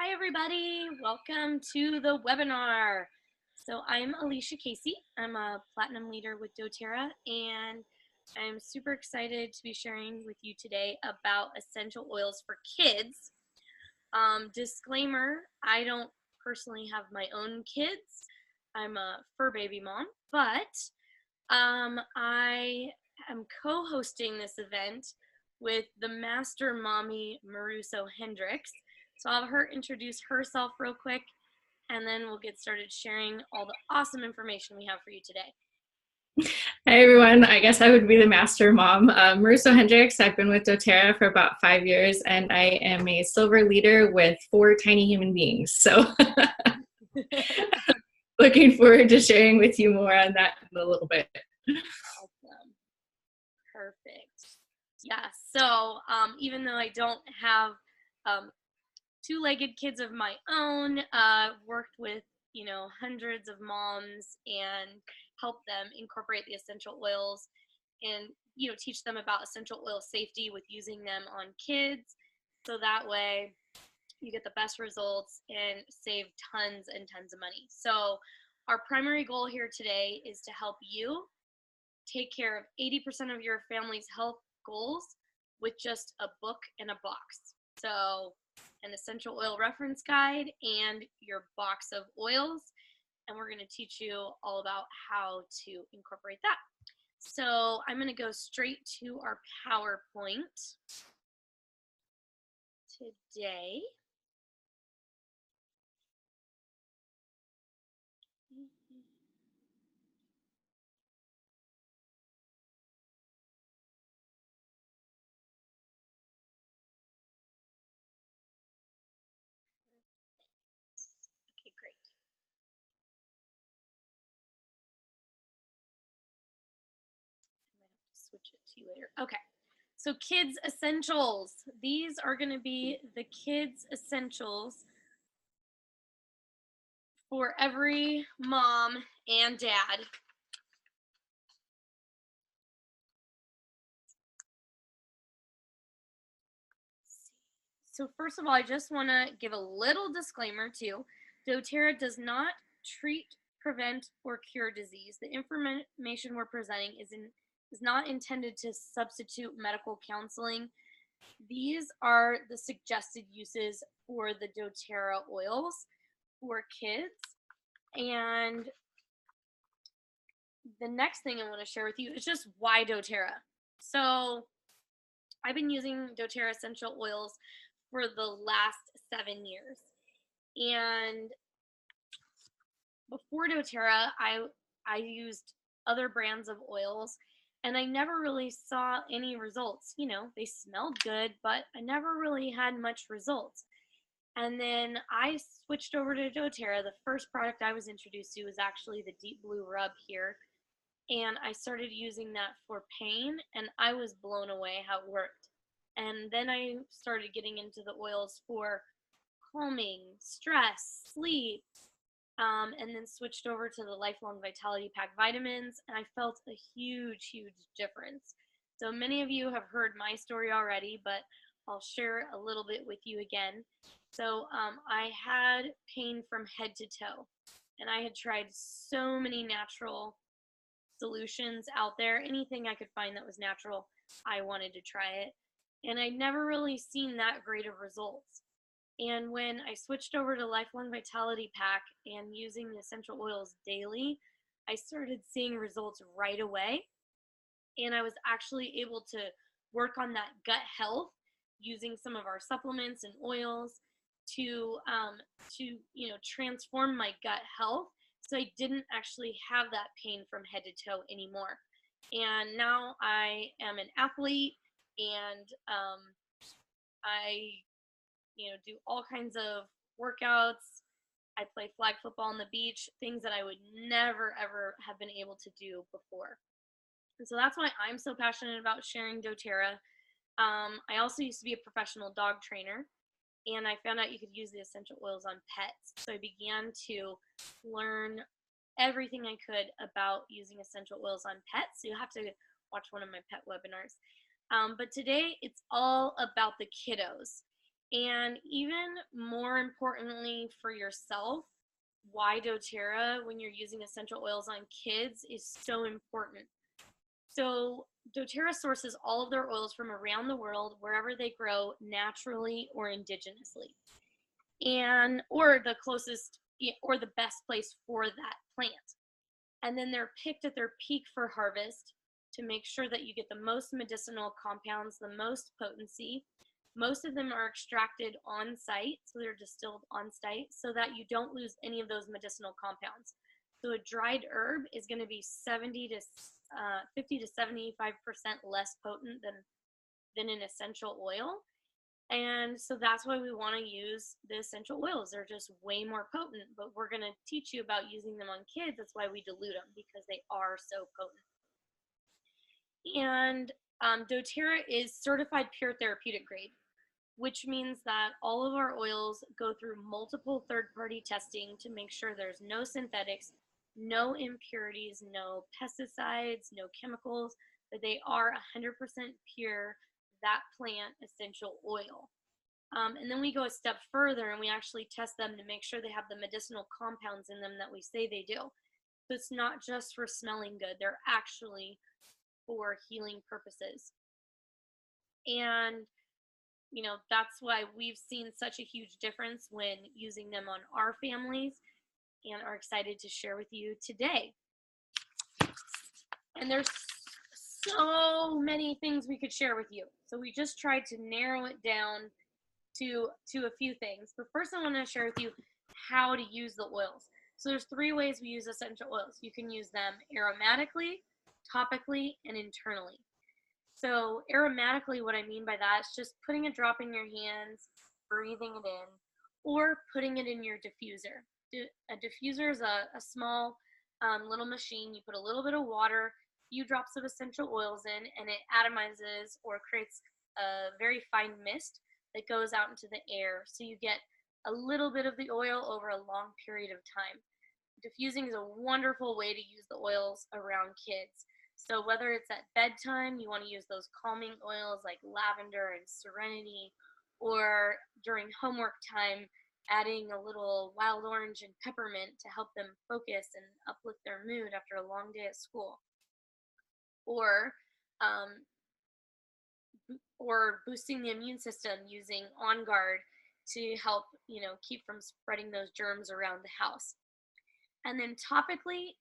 Hi everybody, welcome to the webinar. So I'm Alicia Casey. I'm a platinum leader with doTERRA and I'm super excited to be sharing with you today about essential oils for kids. Disclaimer, I don't personally have my own kids. I'm a fur baby mom, but I am co-hosting this event with the master mommy Maruso Hendricks. So I'll have her introduce herself real quick, and then we'll get started sharing all the awesome information we have for you today. Hi everyone, I guess I would be the master mom. Maruso Hendricks, I've been with doTERRA for about 5 years and I am a silver leader with 4 tiny human beings. So looking forward to sharing with you more on that in a little bit. Awesome. Perfect. Yeah, so even though I don't have two-legged kids of my own, worked with hundreds of moms and help them incorporate the essential oils and teach them about essential oil safety with using them on kids, so that way you get the best results and save tons and tons of money. So our primary goal here today is to help you take care of 80% of your family's health goals with just a book and a box. So an essential oil reference guide and your box of oils, and we're going to teach you all about how to incorporate that. So I'm going to go straight to our PowerPoint today. Okay, great. I might have to switch it to you later. Okay. So kids essentials. These are going to be the kids essentials for every mom and dad. So first of all, I just want to give a little disclaimer too. doTERRA does not treat, prevent, or cure disease. The information we're presenting is not intended to substitute medical counseling. These are the suggested uses for the doTERRA oils for kids. And the next thing I want to share with you is just why doTERRA. So I've been using doTERRA essential oils for the last 7 years. And before doTERRA, I used other brands of oils and I never really saw any results. They smelled good, but I never really had much results. And then I switched over to doTERRA. The first product I was introduced to was actually the Deep Blue Rub here. And I started using that for pain, and I was blown away how it worked. And then I started getting into the oils for calming, stress, sleep, and then switched over to the Lifelong Vitality Pack vitamins, and I felt a huge, huge difference. So many of you have heard my story already, but I'll share a little bit with you again. So I had pain from head to toe, and I had tried so many natural solutions out there. Anything I could find that was natural, I wanted to try it. And I'd never really seen that great of results. And when I switched over to Lifelong Vitality Pack and using the essential oils daily, I started seeing results right away. And I was actually able to work on that gut health using some of our supplements and oils to transform my gut health, so I didn't actually have that pain from head to toe anymore. And now I am an athlete, and I do all kinds of workouts. I play flag football on the beach, things that I would never ever have been able to do before. And so that's why I'm so passionate about sharing doTERRA. I also used to be a professional dog trainer, and I found out you could use the essential oils on pets. So I began to learn everything I could about using essential oils on pets. So you'll have to watch one of my pet webinars. But today it's all about the kiddos. And even more importantly for yourself, why doTERRA when you're using essential oils on kids is so important. So doTERRA sources all of their oils from around the world, wherever they grow naturally or indigenously, and or the closest or the best place for that plant. And then they're picked at their peak for harvest to make sure that you get the most medicinal compounds, the most potency. Most of them are extracted on site, so they're distilled on site so that you don't lose any of those medicinal compounds. So a dried herb is going to be 50 to 75% less potent than an essential oil. And so that's why we want to use the essential oils. They're just way more potent, but we're going to teach you about using them on kids. That's why we dilute them, because they are so potent. And doTERRA is certified pure therapeutic grade, which means that all of our oils go through multiple third-party testing to make sure there's no synthetics, no impurities, no pesticides, no chemicals, that they are 100% pure, that plant essential oil. And then we go a step further and we actually test them to make sure they have the medicinal compounds in them that we say they do. So it's not just for smelling good, they're actually for healing purposes. And that's why we've seen such a huge difference when using them on our families, and are excited to share with you today. And there's so many things we could share with you. So we just tried to narrow it down to a few things. But first I want to share with you how to use the oils. So there's 3 ways we use essential oils. You can use them aromatically, topically, and internally. So aromatically, what I mean by that is just putting a drop in your hands, breathing it in, or putting it in your diffuser. A diffuser is a small little machine. You put a little bit of water, few drops of essential oils in, and it atomizes or creates a very fine mist that goes out into the air. So you get a little bit of the oil over a long period of time. Diffusing is a wonderful way to use the oils around kids. So whether it's at bedtime, you want to use those calming oils like lavender and serenity, or during homework time, adding a little wild orange and peppermint to help them focus and uplift their mood after a long day at school. Um, or boosting the immune system using On Guard to help, keep from spreading those germs around the house. And then topically,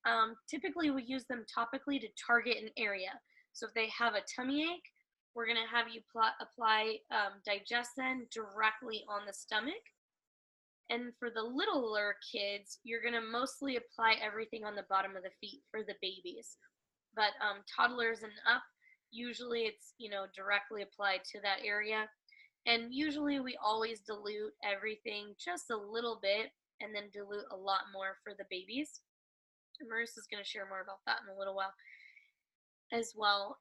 typically we use them topically to target an area. So if they have a tummy ache, we're going to have you apply Digestin directly on the stomach. And for the littler kids, you're going to mostly apply everything on the bottom of the feet for the babies. But toddlers and up, usually it's, directly applied to that area. And usually we always dilute everything just a little bit and then dilute a lot more for the babies. And Marissa's going to share more about that in a little while as well.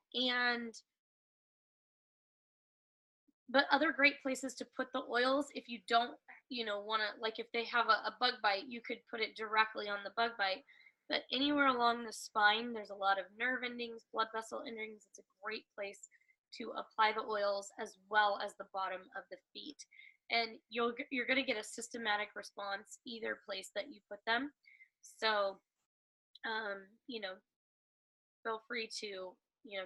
But other great places to put the oils, if you don't, want to, like if they have a bug bite, you could put it directly on the bug bite. But anywhere along the spine, there's a lot of nerve endings, blood vessel endings. It's a great place to apply the oils, as well as the bottom of the feet. And you're going to get a systematic response either place that you put them. So, feel free to,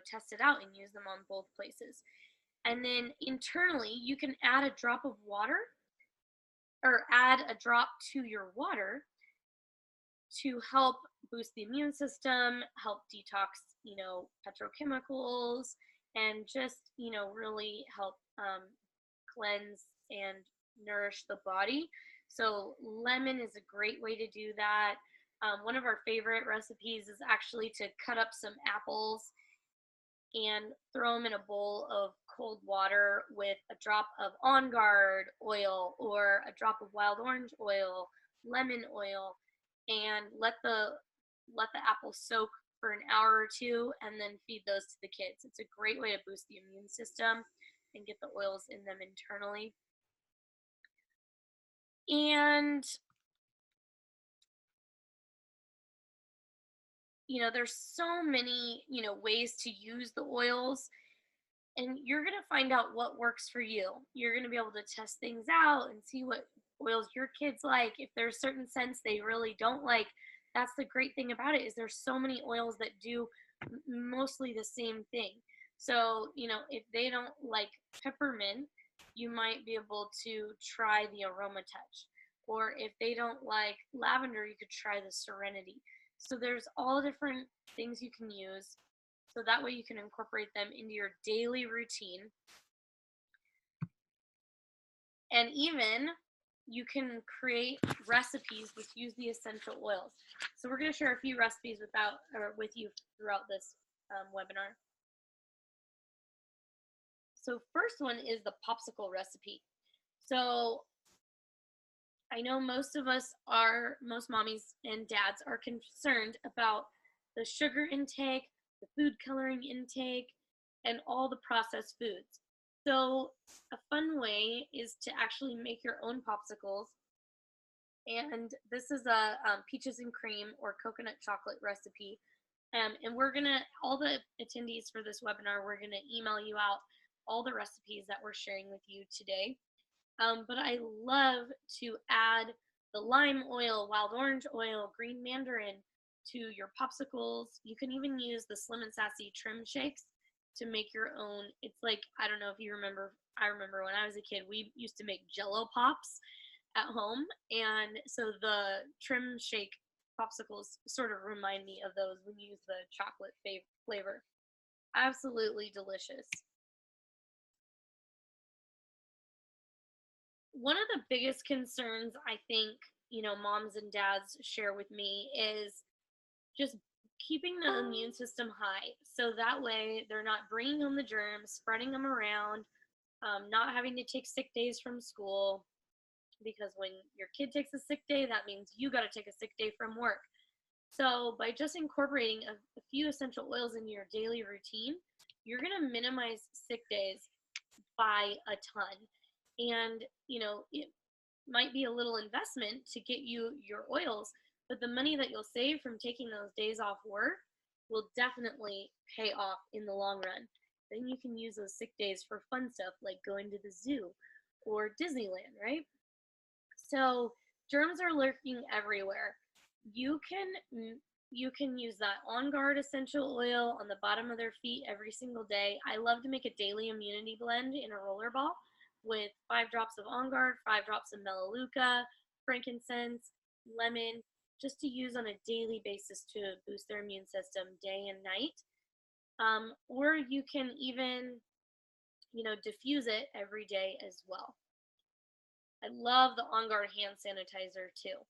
test it out and use them on both places. And then internally, you can add a drop of water, or add a drop to your water to help boost the immune system, help detox, petrochemicals, and just, really help cleanse and nourish the body. So lemon is a great way to do that. One of our favorite recipes is actually to cut up some apples and throw them in a bowl of cold water with a drop of On Guard oil or a drop of wild orange oil, lemon oil, and let the apples soak for an hour or two, and then feed those to the kids. It's a great way to boost the immune system and get the oils in them internally. And there's so many ways to use the oils. and you're going to find out what works for you. You're going to be able to test things out and see what oils your kids like. If there's certain scents they really don't like, that's the great thing about it, is there's so many oils that do mostly the same thing. So, if they don't like peppermint, you might be able to try the aroma touch. Or if they don't like lavender, you could try the serenity. So there's all different things you can use, so that way you can incorporate them into your daily routine. And even you can create recipes which use the essential oils. So we're going to share a few recipes with you throughout this webinar. So first one is the popsicle recipe. So I know most mommies and dads are concerned about the sugar intake, the food coloring intake, and all the processed foods. So a fun way is to actually make your own popsicles. And this is a peaches and cream or coconut chocolate recipe. And all the attendees for this webinar, we're gonna email you out all the recipes that we're sharing with you today. But I love to add the lime oil, wild orange oil, green mandarin to your popsicles. You can even use the Slim and Sassy trim shakes to make your own. It's like, I don't know if you remember, I remember when I was a kid, we used to make Jello pops at home, and so the trim shake popsicles sort of remind me of those when you use the chocolate flavor. Absolutely delicious. One of the biggest concerns I think, moms and dads share with me is just keeping the immune system high. So that way they're not bringing home the germs, spreading them around, not having to take sick days from school, because when your kid takes a sick day, that means you got to take a sick day from work. So by just incorporating a few essential oils into your daily routine, you're going to minimize sick days by a ton. And, it might be a little investment to get you your oils, but the money that you'll save from taking those days off work will definitely pay off in the long run. Then you can use those sick days for fun stuff like going to the zoo or Disneyland, right? So germs are lurking everywhere. You can use that On Guard essential oil on the bottom of their feet every single day. I love to make a daily immunity blend in a roller ball with 5 drops of On Guard, 5 drops of melaleuca, frankincense, lemon, just to use on a daily basis to boost their immune system day and night. Or you can even, diffuse it every day as well. I love the On Guard hand sanitizer too.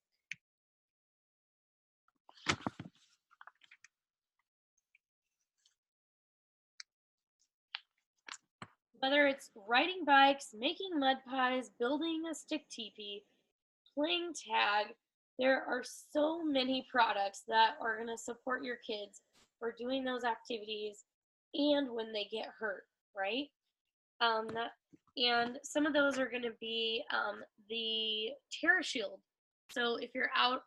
Whether it's riding bikes, making mud pies, building a stick teepee, playing tag, there are so many products that are going to support your kids for doing those activities and when they get hurt, right? And some of those are going to be the Terra Shield. So if you're out,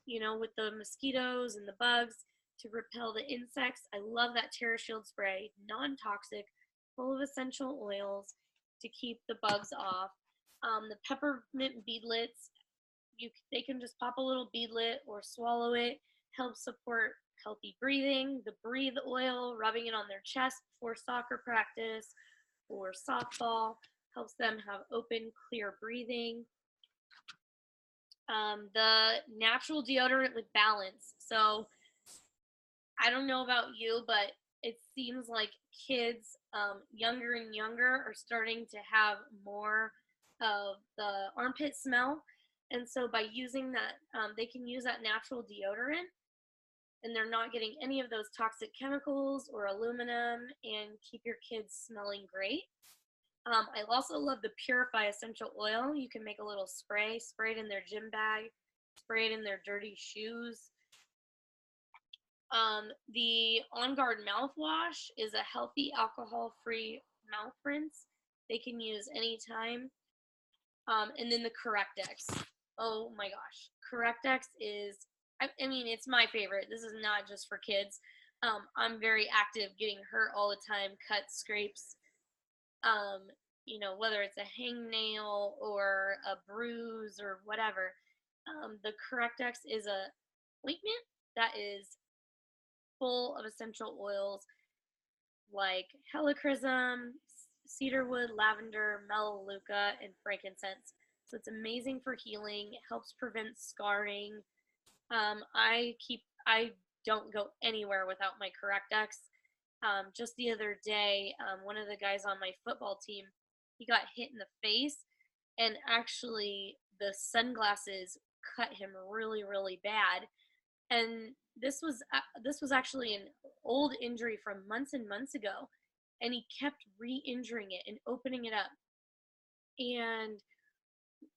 with the mosquitoes and the bugs, to repel the insects, I love that Terra Shield spray, non-toxic, full of essential oils to keep the bugs off. The peppermint beadlets, they can just pop a little beadlet or swallow it, helps support healthy breathing. The Breathe oil, rubbing it on their chest before soccer practice or softball, helps them have open, clear breathing. The natural deodorant with balance. So I don't know about you, but it seems like kids younger and younger are starting to have more of the armpit smell. And so by using that, they can use that natural deodorant, and they're not getting any of those toxic chemicals or aluminum, and keep your kids smelling great. I also love the Purify essential oil. You can make a little spray it in their gym bag, spray it in their dirty shoes. The On Guard mouthwash is a healthy alcohol-free mouth rinse they can use anytime. And then the Correct-X. Oh my gosh. Correct-X is, I mean, it's my favorite. This is not just for kids. I'm very active, getting hurt all the time, cuts, scrapes. You know, whether it's a hangnail or a bruise or whatever. The Correct-X is a ointment that is full of essential oils like helichrysum, cedarwood, lavender, melaleuca, and frankincense. So it's amazing for healing. It helps prevent scarring. I don't go anywhere without my Correct-X. Just the other day, one of the guys on my football team, he got hit in the face, and actually the sunglasses cut him really, really bad. And this was actually an old injury from months and months ago, and he kept re-injuring it and opening it up. And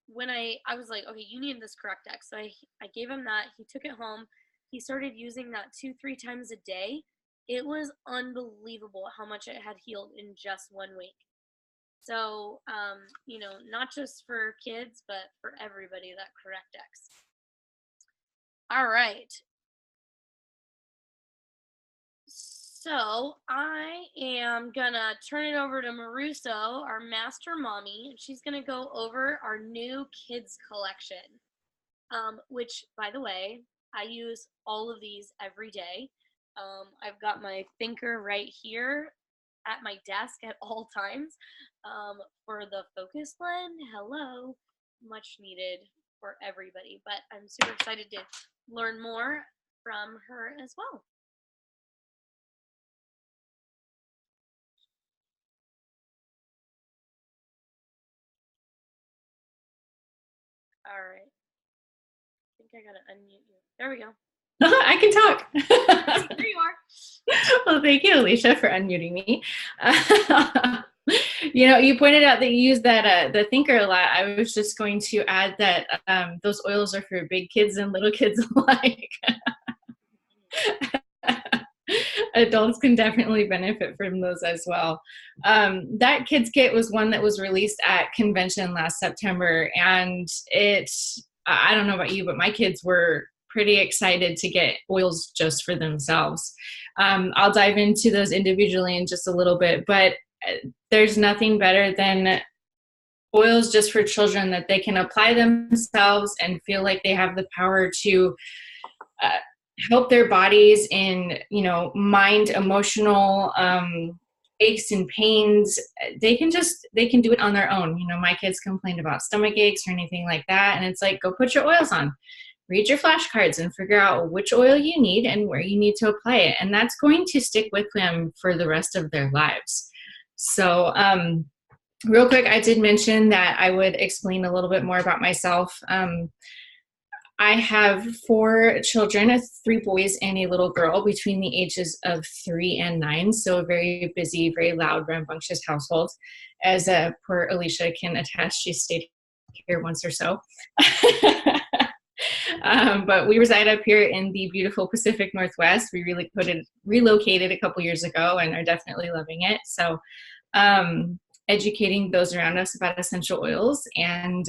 when I was like, okay, you need this Correct-X. So I gave him that. He took it home. He started using that 2-3 times a day. It was unbelievable how much it had healed in just 1 week. So, you know, not just for kids, but for everybody, that Correct-X. All right. So I am gonna turn it over to Maruso, our master mommy, and she's gonna go over our new kids collection. Which, by the way, I use all of these every day. I've got my thinker right here at my desk at all times for the focus blend. Hello, much needed for everybody. But I'm super excited to learn more from her as well. All right. I think I gotta unmute you. There we go. I can talk. There you are. Well, thank you, Alicia, for unmuting me. You know, you pointed out that you use that the thinker a lot. I was just going to add that those oils are for big kids and little kids alike. Adults can definitely benefit from those as well. That kids kit was one that was released at convention last September, and I don't know about you, but my kids were pretty excited to get oils just for themselves. I'll dive into those individually in just a little bit, but there's nothing better than oils just for children that they can apply themselves and feel like they have the power to help their bodies in, you know, mind, emotional aches and pains. They can do it on their own. You know, my kids complained about stomach aches or anything like that, and it's like, go put your oils on, read your flashcards and figure out which oil you need and where you need to apply it, and that's going to stick with them for the rest of their lives. So real quick, I did mention that I would explain a little bit more about myself. I have 4 children, 3 boys and a little girl between the ages of 3 and 9. So a very busy, very loud, rambunctious household. As poor Alicia can attest, she stayed here once or so. But we reside up here in the beautiful Pacific Northwest. We relocated a couple years ago and are definitely loving it. So educating those around us about essential oils. And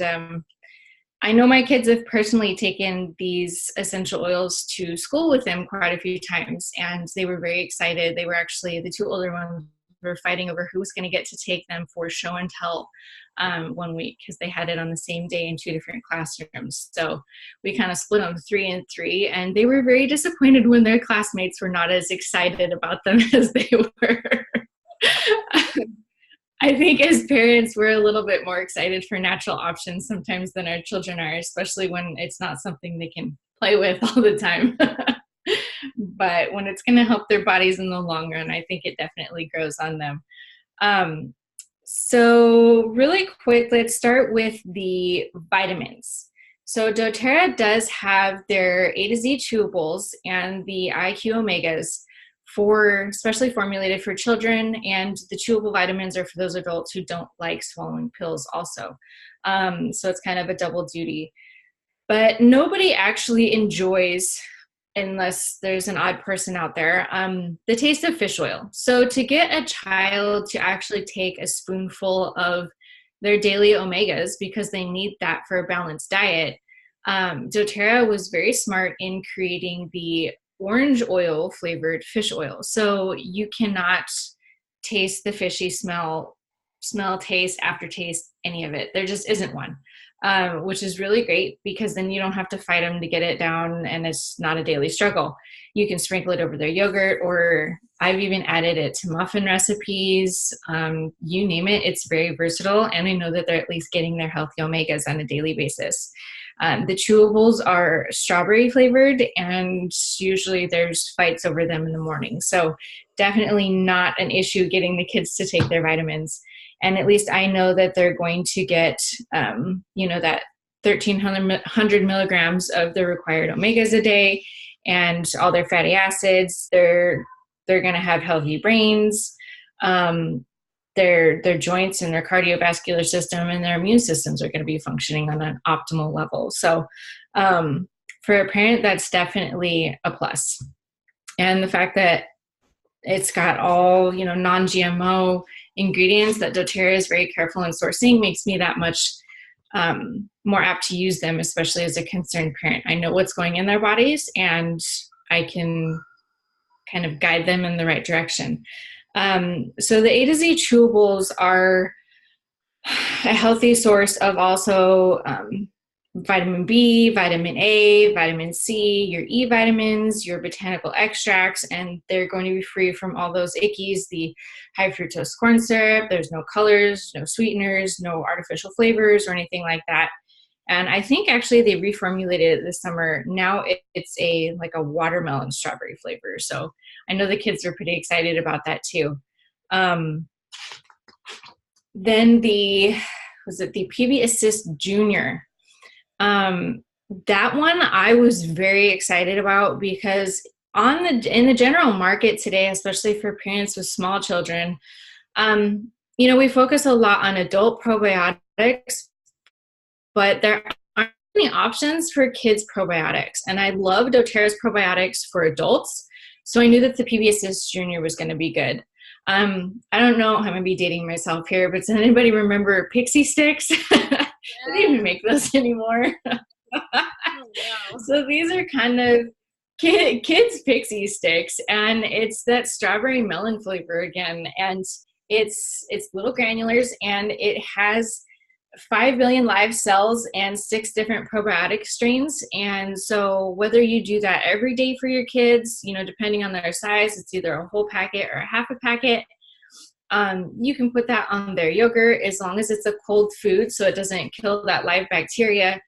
I know my kids have personally taken these essential oils to school with them quite a few times, and they were very excited. They were actually, the 2 older ones were fighting over who was going to get to take them for show and tell one week, because they had it on the same day in 2 different classrooms. So we kind of split them 3 and 3, and they were very disappointed when their classmates were not as excited about them as they were. I think as parents, we're a little bit more excited for natural options sometimes than our children are, especially when it's not something they can play with all the time. But when it's going to help their bodies in the long run, I think it definitely grows on them. So really quick, let's start with the vitamins. So doTERRA does have their A to Z chewables and the IQ Omegas, especially formulated for children, and the chewable vitamins are for those adults who don't like swallowing pills also. So it's kind of a double duty. But nobody actually enjoys, unless there's an odd person out there, the taste of fish oil. So to get a child to actually take a spoonful of their daily omegas, because they need that for a balanced diet, doTERRA was very smart in creating the orange oil flavored fish oil. So you cannot taste the fishy smell smell, taste, aftertaste, any of it. There just isn't one, which is really great because then you don't have to fight them to get it down and it's not a daily struggle. You can sprinkle it over their yogurt, or I've even added it to muffin recipes. You name it, it's very versatile. And I know that they're at least getting their healthy omegas on a daily basis. The chewables are strawberry flavored, and usually there's fights over them in the morning. So definitely not an issue getting the kids to take their vitamins. And at least I know that they're going to get, that 1,300 milligrams of the required omegas a day and all their fatty acids. They're going to have healthy brains. Their joints and their cardiovascular system and their immune systems are going to be functioning on an optimal level. So for a parent, that's definitely a plus. And the fact that it's got all, non-GMO ingredients that doTERRA is very careful in sourcing makes me that much more apt to use them, especially as a concerned parent. I know what's going in their bodies and I can kind of guide them in the right direction. So the A to Z chewables are a healthy source of also vitamin B, vitamin A, vitamin C, your E vitamins, your botanical extracts, and they're going to be free from all those ickies, the high fructose corn syrup. There's no colors, no sweeteners, no artificial flavors or anything like that. And I think actually they reformulated it this summer. Now it's a watermelon strawberry flavor. So I know the kids are pretty excited about that too. Then the PB Assist Junior. That one I was very excited about because in the general market today, especially for parents with small children, we focus a lot on adult probiotics, but there aren't any options for kids probiotics. And I love doTERRA's probiotics for adults. So I knew that the PB Assist Junior was going to be good. I don't know, I'm going to be dating myself here, but does anybody remember Pixie Sticks? They don't even make those anymore. Oh, wow. So these are kind of kids Pixie Sticks, and it's that strawberry melon flavor again. And it's little granulars, and it has 5 billion live cells and 6 different probiotic strains. And so whether you do that every day for your kids, depending on their size, it's either a whole packet or a half a packet. You can put that on their yogurt as long as it's a cold food so it doesn't kill that live bacteria.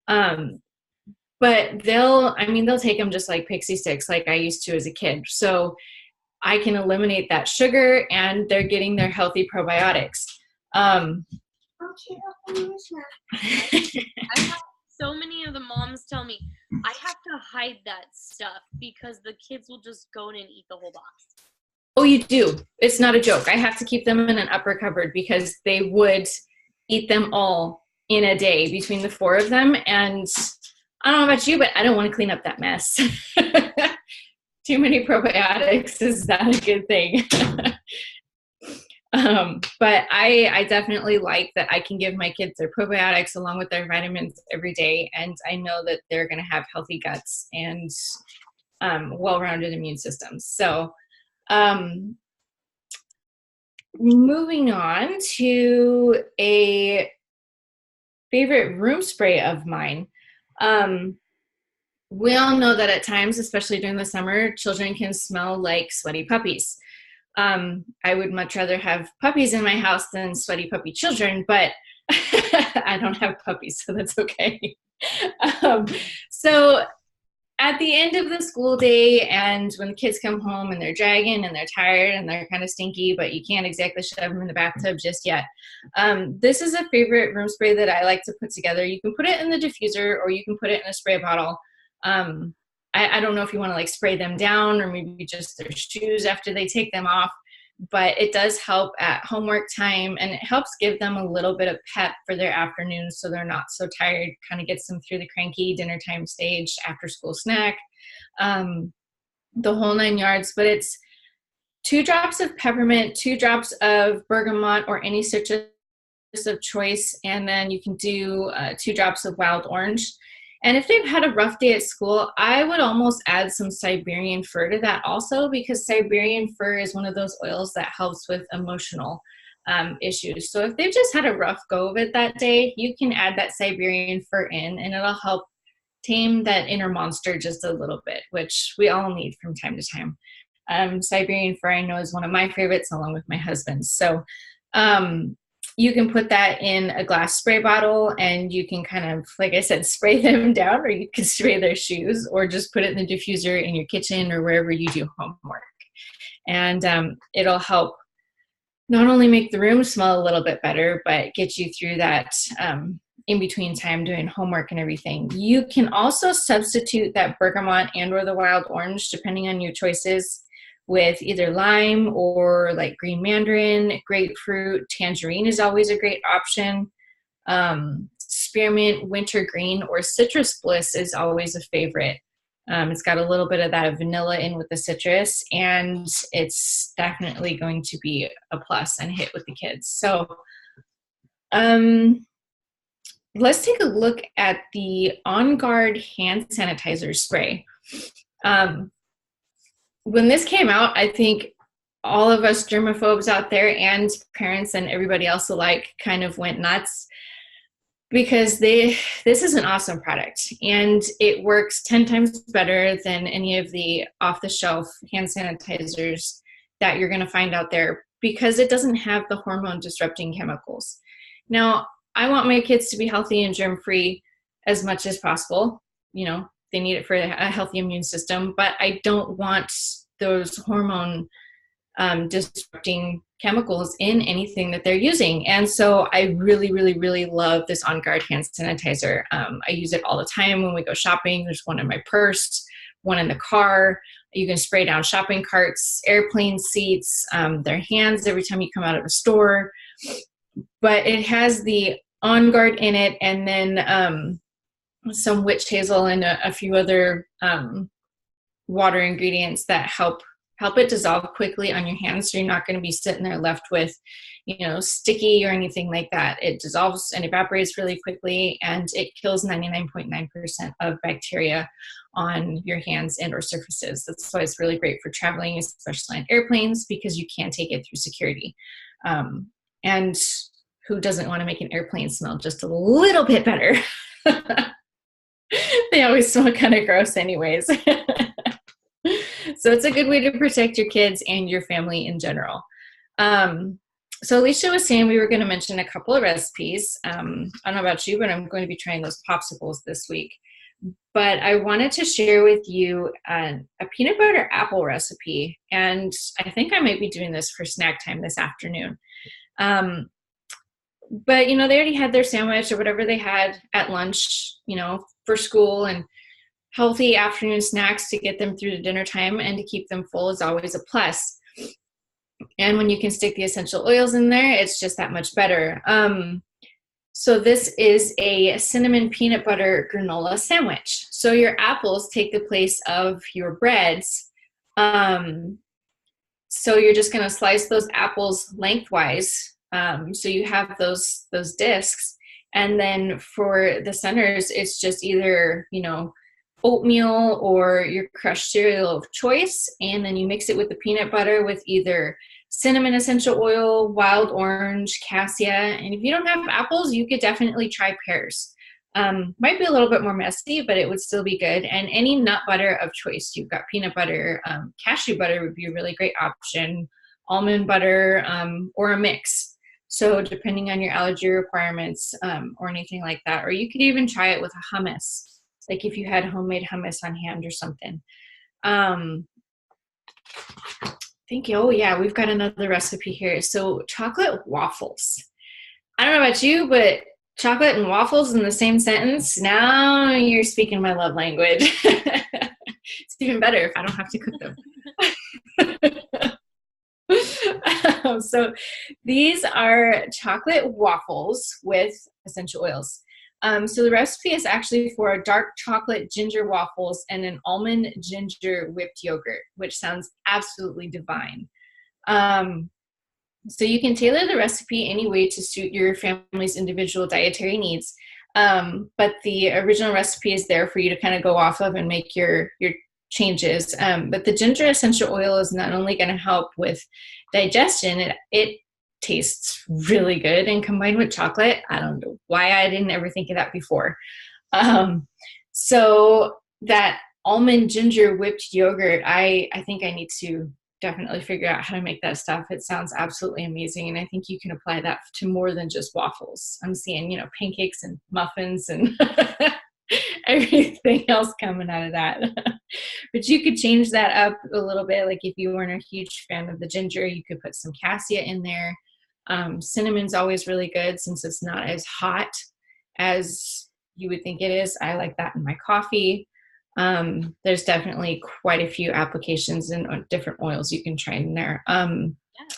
But they'll take them just like Pixie Sticks like I used to as a kid. So I can eliminate that sugar and they're getting their healthy probiotics. I have so many of the moms tell me I have to hide that stuff because the kids will just go in and eat the whole box. Oh, you do. It's not a joke. I have to keep them in an upper cupboard because they would eat them all in a day between the 4 of them. And I don't know about you, but I don't want to clean up that mess. Too many probiotics is not a good thing. But I definitely like that I can give my kids their probiotics along with their vitamins every day. And I know that they're going to have healthy guts and well-rounded immune systems. So moving on to a favorite room spray of mine. We all know that at times, especially during the summer, children can smell like sweaty puppies. I would much rather have puppies in my house than sweaty puppy children, but I don't have puppies, so that's okay. So at the end of the school day and when the kids come home and they're dragging and they're tired and they're kind of stinky, but you can't exactly shove them in the bathtub just yet. This is a favorite room spray that I like to put together. You can put it in the diffuser or you can put it in a spray bottle. I don't know if you want to spray them down or maybe just their shoes after they take them off, but it does help at homework time and it helps give them a little bit of pep for their afternoon so they're not so tired, kind of gets them through the cranky dinner time stage, after school snack, the whole 9 yards. But it's 2 drops of peppermint, 2 drops of bergamot or any citrus of choice, and then you can do 2 drops of wild orange. And if they've had a rough day at school, I would almost add some Siberian fir to that also, because Siberian fir is one of those oils that helps with emotional issues. So if they've just had a rough go of it that day, you can add that Siberian fir in, and it'll help tame that inner monster just a little bit, which we all need from time to time. Siberian fir, I know, is one of my favorites, along with my husband's. So you can put that in a glass spray bottle, and you can kind of, like I said, spray them down, or you can spray their shoes, or just put it in the diffuser in your kitchen or wherever you do homework. And it'll help not only make the room smell a little bit better, but get you through that in between time doing homework and everything. You can also substitute that bergamot and or the wild orange, depending on your choices, with either lime or like green mandarin, grapefruit. Tangerine is always a great option. Spearmint, wintergreen, or citrus bliss is always a favorite. It's got a little bit of that vanilla in with the citrus, and it's definitely going to be a plus and hit with the kids. So let's take a look at the On Guard hand sanitizer spray. When this came out, I think all of us germaphobes out there and parents and everybody else alike kind of went nuts, because this is an awesome product, and it works 10 times better than any of the off-the-shelf hand sanitizers that you're going to find out there, because it doesn't have the hormone disrupting chemicals. Now, I want my kids to be healthy and germ-free as much as possible. You know, they need it for a healthy immune system, but I don't want those hormone disrupting chemicals in anything that they're using. And so I really, really, really love this On Guard hand sanitizer. I use it all the time when we go shopping. There's one in my purse, one in the car. You can spray down shopping carts, airplane seats, their hands every time you come out of a store. But it has the On Guard in it, and then some witch hazel and a few other water ingredients that help it dissolve quickly on your hands, so you're not going to be sitting there left with, sticky or anything like that. It dissolves and evaporates really quickly, and it kills 99.9% of bacteria on your hands and or surfaces. That's why it's really great for traveling, especially on airplanes, because you can take it through security. And who doesn't want to make an airplane smell just a little bit better? They always smell kind of gross anyways. So it's a good way to protect your kids and your family in general. So Alicia was saying we were going to mention a couple of recipes. I don't know about you, but I'm going to be trying those popsicles this week. But I wanted to share with you a peanut butter apple recipe. And I think I might be doing this for snack time this afternoon. But, they already had their sandwich or whatever they had at lunch, for school, and healthy afternoon snacks to get them through to dinner time and to keep them full is always a plus. And when you can stick the essential oils in there, it's just that much better. So this is a cinnamon peanut butter granola sandwich. So your apples take the place of your breads. So you're just going to slice those apples lengthwise. So you have those discs. And then for the centers, it's just either, oatmeal or your crushed cereal of choice. And then you mix it with the peanut butter with either cinnamon essential oil, wild orange, cassia. And if you don't have apples, you could definitely try pears. Might be a little bit more messy, but it would still be good. And any nut butter of choice. You've got peanut butter, cashew butter would be a really great option, almond butter, or a mix. So depending on your allergy requirements or anything like that, or you could even try it with a hummus, like if you had homemade hummus on hand or something. Thank you. Oh yeah, we've got another recipe here. So chocolate waffles. I don't know about you, but chocolate and waffles in the same sentence, now you're speaking my love language. It's even better if I don't have to cook them. So these are chocolate waffles with essential oils. So the recipe is actually for a dark chocolate ginger waffles and an almond ginger whipped yogurt, which sounds absolutely divine. So you can tailor the recipe any way to suit your family's individual dietary needs. But the original recipe is there for you to kind of go off of and make your changes. But the ginger essential oil is not only going to help with digestion, it tastes really good. And combined with chocolate, I don't know why I didn't ever think of that before. Um, so that almond ginger whipped yogurt, I think I need to definitely figure out how to make that stuff. It sounds absolutely amazing. And I think you can apply that to more than just waffles. I'm seeing, pancakes and muffins and everything else coming out of that. But you could change that up a little bit. Like if you weren't a huge fan of the ginger, you could put some cassia in there. Cinnamon's always really good since it's not as hot as you would think it is. I like that in my coffee. There's definitely quite a few applications and different oils you can try in there. Yeah,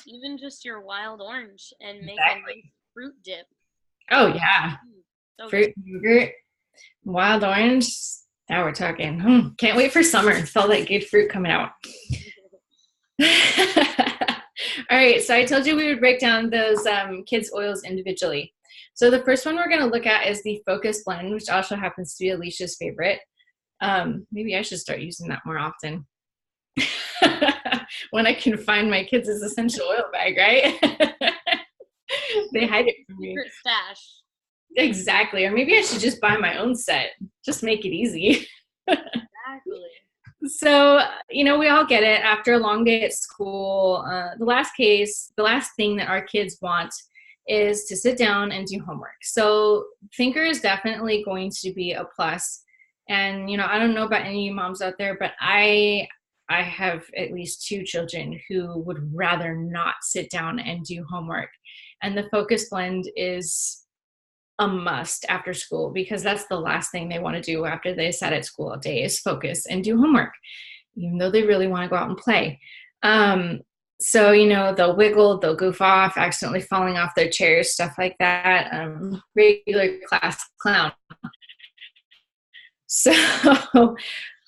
even just your wild orange and make a nice fruit dip. Oh yeah, So fruit yogurt, wild orange. Now we're talking. Can't wait for summer. It's all that good fruit coming out. All right, so I told you we would break down those kids' oils individually. So the first one we're going to look at is the Focus Blend, which also happens to be Alicia's favorite. Maybe I should start using that more often. When I can find my kids' essential oil bag, right? They hide it from me. Secret stash. Exactly. Or maybe I should just buy my own set. Just make it easy. Exactly. So, we all get it. After a long day at school, the last thing that our kids want is to sit down and do homework. So Thinker is definitely going to be a plus. And, I don't know about any of you moms out there, but I have at least 2 children who would rather not sit down and do homework. And the Focus Blend is a must after school, because that's the last thing they want to do after they sat at school all day is focus and do homework, even though they really want to go out and play. So, they'll wiggle, they'll goof off, accidentally falling off their chairs, stuff like that. Regular class clown. So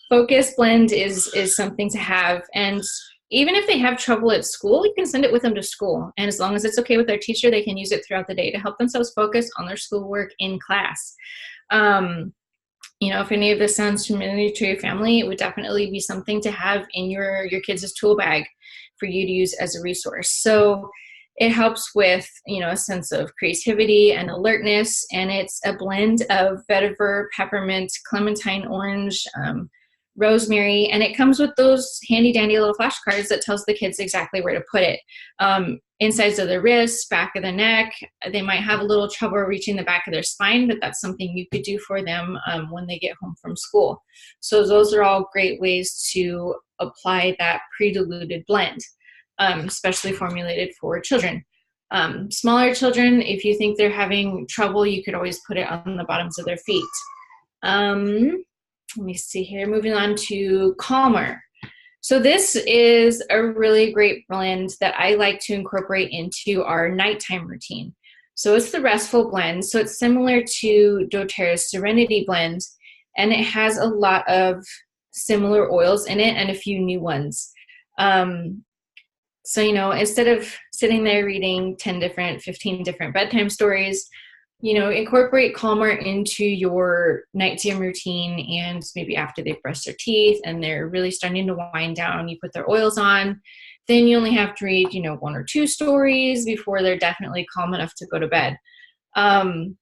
Focus Blend is something to have. And even if they have trouble at school, you can send it with them to school. And as long as it's okay with their teacher, they can use it throughout the day to help themselves focus on their schoolwork in class. If any of this sounds familiar to your family, it would definitely be something to have in your kids' tool bag for you to use as a resource. So it helps with, a sense of creativity and alertness. And it's a blend of vetiver, peppermint, clementine orange, rosemary, and it comes with those handy dandy little flashcards that tells the kids exactly where to put it. Insides of the wrists, back of the neck. They might have a little trouble reaching the back of their spine, but that's something you could do for them when they get home from school. So those are all great ways to apply that pre-diluted blend, especially formulated for children. Smaller children, if you think they're having trouble, you could always put it on the bottoms of their feet. Let me see here, moving on to Calmer. So this is a really great blend that I like to incorporate into our nighttime routine. So it's the Restful Blend. So it's similar to doTERRA's Serenity Blend, and it has a lot of similar oils in it and a few new ones. So, instead of sitting there reading 15 different bedtime stories, incorporate Calmer into your nighttime routine, and maybe after they've brushed their teeth and they're really starting to wind down, you put their oils on. Then you only have to read, 1 or 2 stories before they're definitely calm enough to go to bed. And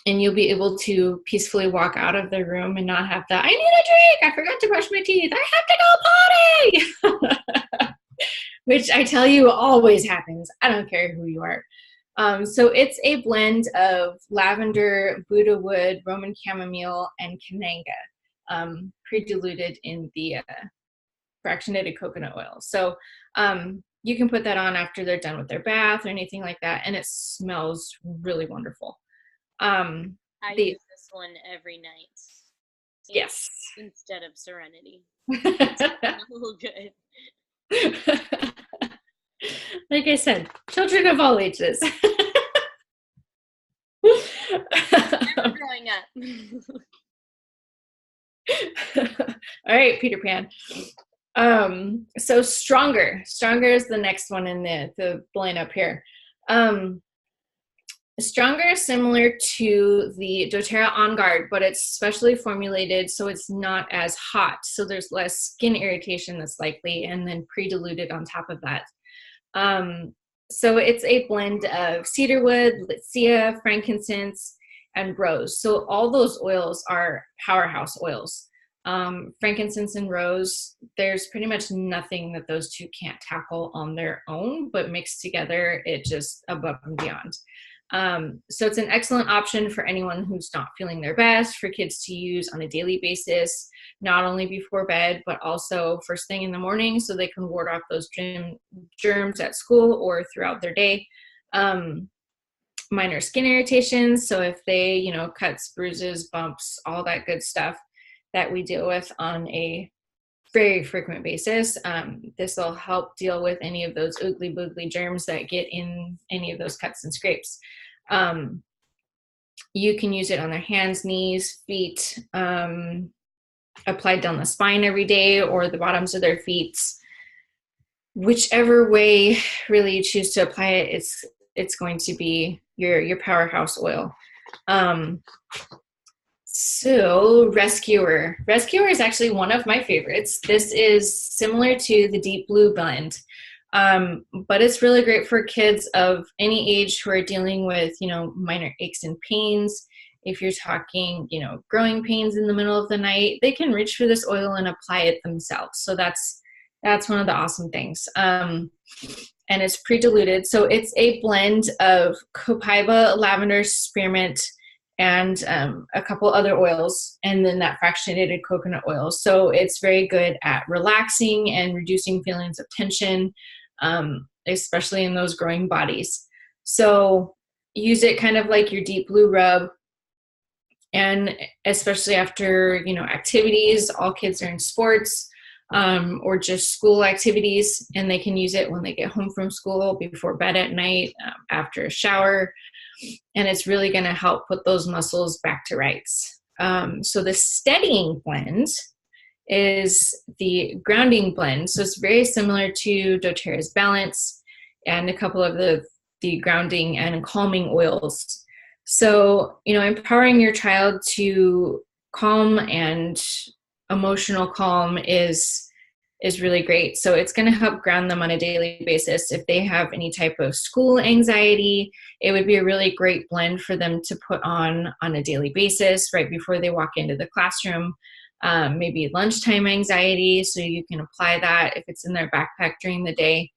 you'll be able to peacefully walk out of the room and not have I need a drink, I forgot to brush my teeth, I have to go potty! Which I tell you always happens. I don't care who you are. So it's a blend of lavender, Buddha wood, Roman chamomile, and cananga, pre-diluted in the fractionated coconut oil. So you can put that on after they're done with their bath or anything like that, and it smells really wonderful. I use this one every night. Yes. Instead of Serenity. It's a little good. Like I said, children of all ages. Never growing up. All right, Peter Pan. So Stronger is the next one in the blend up here. Stronger is similar to the doTERRA On Guard, but it's specially formulated so it's not as hot. So there's less skin irritation that's likely, and then pre-diluted on top of that. So it's a blend of cedarwood, lycia, frankincense, and rose. So all those oils are powerhouse oils. Frankincense and rose, there's pretty much nothing that those two can't tackle on their own, but mixed together, it just above and beyond. So it's an excellent option for anyone who's not feeling their best, for kids to use on a daily basis, not only before bed, but also first thing in the morning so they can ward off those germs at school or throughout their day. Minor skin irritations. So if they, cuts, bruises, bumps, all that good stuff that we deal with on a very frequent basis, this will help deal with any of those oogly boogly germs that get in any of those cuts and scrapes. You can use it on their hands, knees, feet, applied down the spine every day or the bottoms of their feet. Whichever way really you choose to apply it, it's going to be your powerhouse oil. So Rescuer is actually one of my favorites. This is similar to the Deep Blue blend, but it's really great for kids of any age who are dealing with, minor aches and pains. If you're talking, growing pains in the middle of the night, they can reach for this oil and apply it themselves. So that's one of the awesome things. And it's pre-diluted. So it's a blend of copaiba, lavender, spearmint, and a couple other oils, and then that fractionated coconut oil. So it's very good at relaxing and reducing feelings of tension, especially in those growing bodies. So use it kind of like your Deep Blue rub, and especially after, activities, all kids are in sports, or just school activities, and they can use it when they get home from school, before bed at night, after a shower. And it's really going to help put those muscles back to rights. So the steadying blend is the grounding blend. So it's very similar to doTERRA's Balance and a couple of the grounding and calming oils. So, empowering your child to calm and emotional calm is really great. So it's going to help ground them on a daily basis. If they have any type of school anxiety, it would be a really great blend for them to put on a daily basis right before they walk into the classroom. Maybe lunchtime anxiety, so you can apply that if it's in their backpack during the day.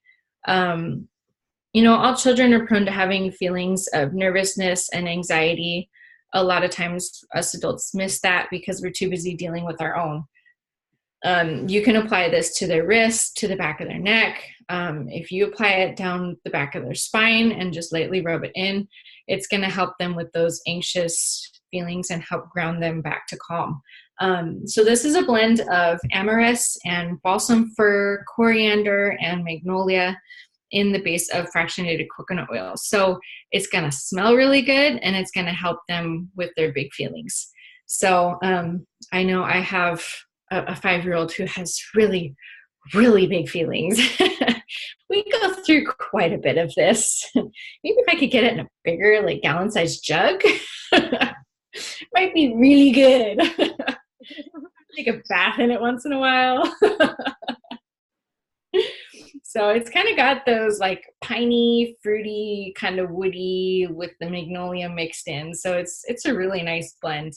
All children are prone to having feelings of nervousness and anxiety. A lot of times us adults miss that because we're too busy dealing with our own. You can apply this to their wrist, to the back of their neck. If you apply it down the back of their spine and just lightly rub it in, it's going to help them with those anxious feelings and help ground them back to calm. So this is a blend of amyris and balsam fir, coriander, and magnolia in the base of fractionated coconut oil. So it's going to smell really good, and it's going to help them with their big feelings. So I know I have a 5-year-old who has really, really big feelings. We go through quite a bit of this. Maybe if I could get it in a bigger, gallon-sized jug, might be really good. Take a bath in it once in a while. So it's kind of got those piney, fruity, kind of woody with the magnolia mixed in. So it's a really nice blend.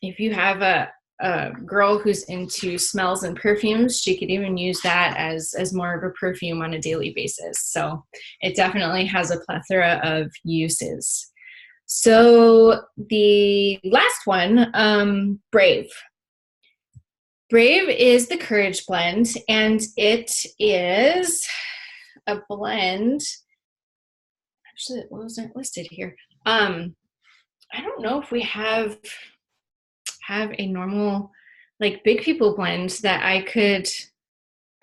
If you have a girl who's into smells and perfumes, she could even use that as more of a perfume on a daily basis. So it definitely has a plethora of uses. So the last one, Brave. Brave is the Courage blend, and it is a blend. Actually, it wasn't listed here. I don't know if we have a normal big people blend that I could.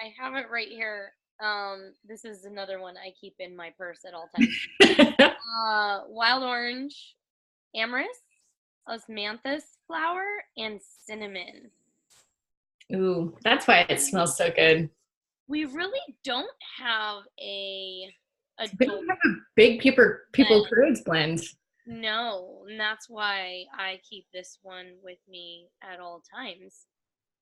I have it right here. This is another one I keep in my purse at all times. Wild orange, amyris, osmanthus flower, and cinnamon. Ooh, that's why it smells so good. We really don't have We don't have a big people courage blend. No, and that's why I keep this one with me at all times.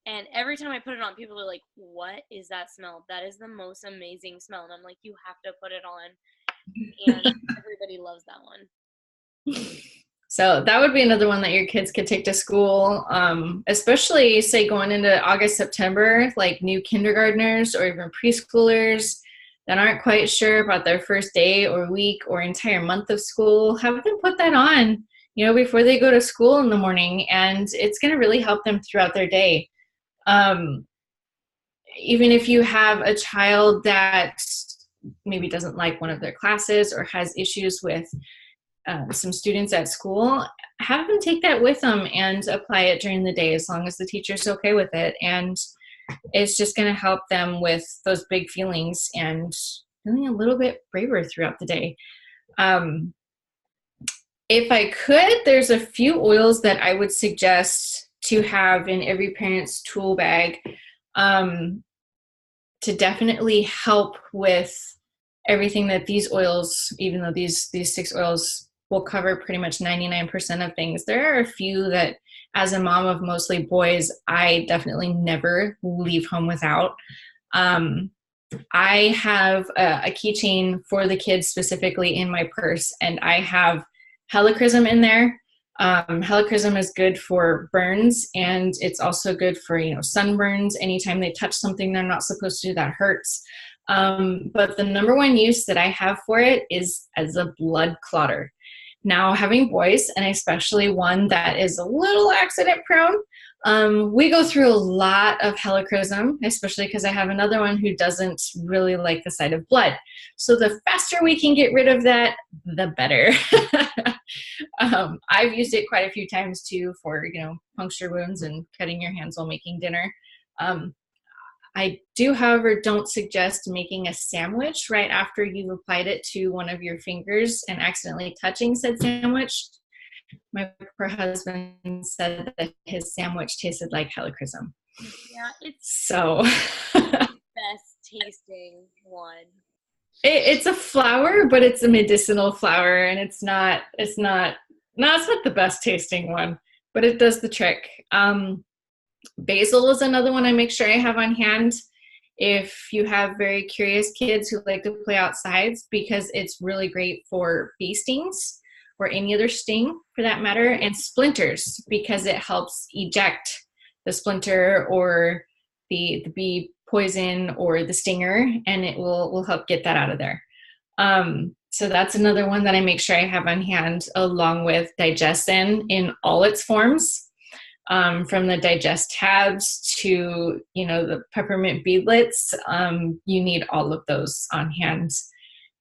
And every time I put it on, people are like, "What is that smell? That is the most amazing smell." And I'm like, "You have to put it on." And everybody loves that one. So that would be another one that your kids could take to school, especially say going into August, September, like new kindergartners or even preschoolers that aren't quite sure about their first day or week or entire month of school. Have them put that on, before they go to school in the morning, and it's going to really help them throughout their day. Um, Even if you have a child that maybe doesn't like one of their classes or has issues with some students at school, have them take that with them and apply it during the day as long as the teacher's okay with it. And it's just going to help them with those big feelings and feeling a little bit braver throughout the day. If I could, there's a few oils that I would suggest to have in every parent's tool bag to definitely help with everything that these oils, even though these 6 oils will cover pretty much 99% of things. There are a few that, as a mom of mostly boys, I definitely never leave home without. I have a keychain for the kids specifically in my purse, and I have helichrysum in there. Helichrysum is good for burns, and it's also good for sunburns. Anytime they touch something they're not supposed to, that hurts. But the number one use that I have for it is as a blood clotter. Now, having boys, and especially one that is a little accident prone, we go through a lot of helichrysum, especially because I have another one who doesn't really like the sight of blood. So the faster we can get rid of that, the better. I've used it quite a few times too for, puncture wounds and cutting your hands while making dinner. I do, however, don't suggest making a sandwich right after you've applied it to one of your fingers and accidentally touching said sandwich. My poor husband said that his sandwich tasted like helichrysum. Yeah, it's so best tasting one. it's a flower, but it's a medicinal flower, and it's not the best tasting one, but it does the trick. Basil is another one I make sure I have on hand if you have very curious kids who like to play outside, because it's really great for bee stings or any other sting for that matter, and splinters, because it helps eject the splinter or the bee poison or the stinger, and it will help get that out of there. So that's another one that I make sure I have on hand, along with digestin in all its forms. From the digest tabs to, the peppermint beadlets, you need all of those on hand.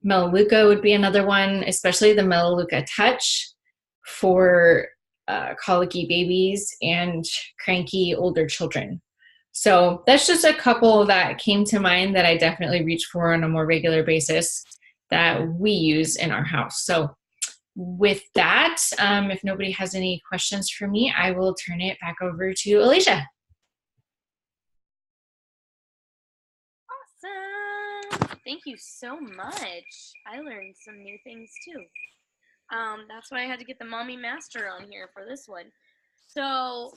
Melaleuca would be another one, especially the Melaleuca Touch for colicky babies and cranky older children. So that's just a couple that came to mind that I definitely reach for on a more regular basis that we use in our house. So with that, if nobody has any questions for me, I will turn it back over to Alicia. Awesome. Thank you so much. I learned some new things too. That's why I had to get the mommy master on here for this one. So,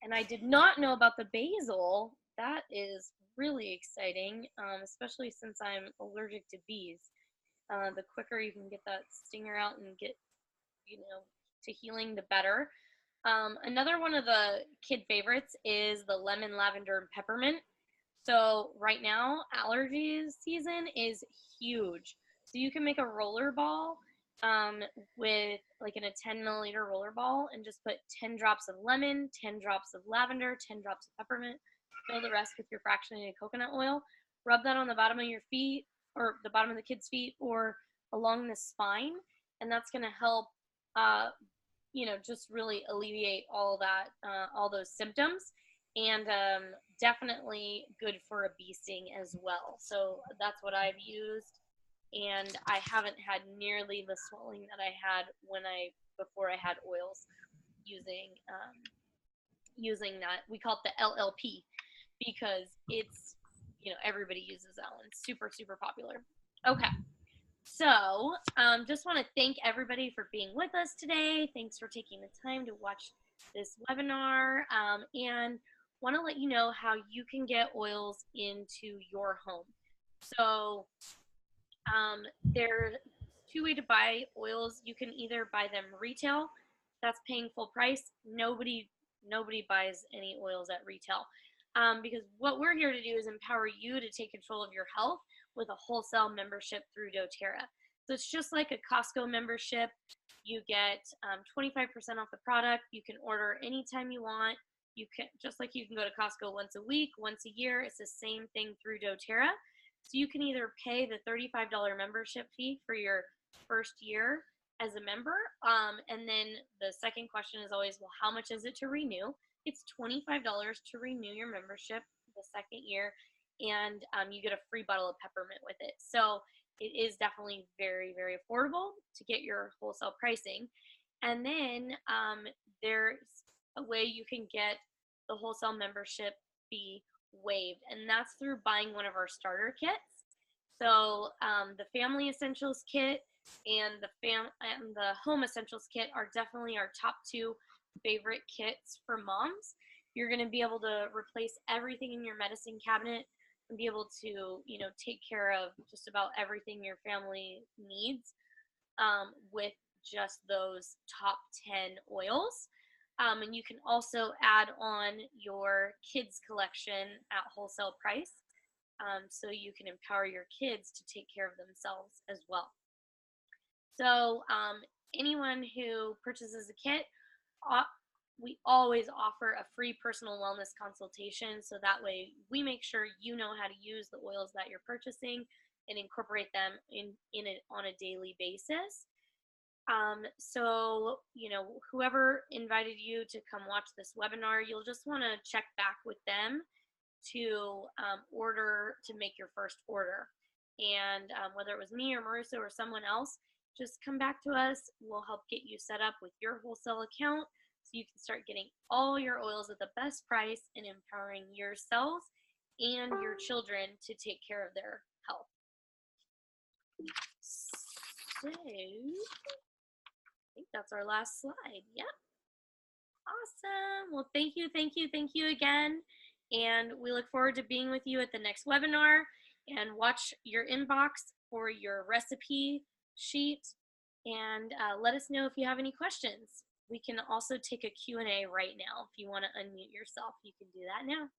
and I did not know about the basil. That is really exciting, especially since I'm allergic to bees. The quicker you can get that stinger out and get, to healing, the better. Another one of the kid favorites is the lemon, lavender, and peppermint. So right now, allergies season is huge. So you can make a roller ball with like in a 10 milliliter roller ball and just put 10 drops of lemon, 10 drops of lavender, 10 drops of peppermint, fill the rest with your fractionated coconut oil. Rub that on the bottom of your feet or the bottom of the kid's feet or along the spine. And that's going to help, just really alleviate all that, all those symptoms. And definitely good for a bee sting as well. So that's what I've used, and I haven't had nearly the swelling that I had before I had oils using that. We call it the LLP because it's everybody uses that one. Super super popular. Okay. So, just want to thank everybody for being with us today. Thanks for taking the time to watch this webinar and want to let you know how you can get oils into your home. So there's two ways to buy oils. You can either buy them retail, that's paying full price. Nobody buys any oils at retail because what we're here to do is empower you to take control of your health with a wholesale membership through doTERRA. So it's just like a Costco membership. You get 25% off the product. You can order anytime you want. You can, just like you can go to Costco once a week, once a year. It's the same thing through doTERRA. So you can either pay the $35 membership fee for your first year as a member. And then the second question is always, well, how much is it to renew? It's $25 to renew your membership the second year, and you get a free bottle of peppermint with it. So it is definitely very, very affordable to get your wholesale pricing. And then there's a way you can get the wholesale membership fee waived, and that's through buying one of our starter kits. So the Family Essentials kit and the Home Essentials kit are definitely our top two favorite kits for moms. You're going to be able to replace everything in your medicine cabinet and be able to, take care of just about everything your family needs with just those top 10 oils. And you can also add on your kids collection at wholesale price, so you can empower your kids to take care of themselves as well. So anyone who purchases a kit, we always offer a free personal wellness consultation, so that way we make sure you know how to use the oils that you're purchasing and incorporate them in it on a daily basis. So, whoever invited you to come watch this webinar, you'll just want to check back with them to make your first order. And whether it was me or Marissa or someone else, just come back to us. We'll help get you set up with your wholesale account so you can start getting all your oils at the best price and empowering yourselves and your children to take care of their health. So I think that's our last slide. Yep. Awesome. Well, thank you again. And we look forward to being with you at the next webinar, and watch your inbox for your recipe sheet, and let us know if you have any questions. We can also take a Q&A right now. If you want to unmute yourself, you can do that now.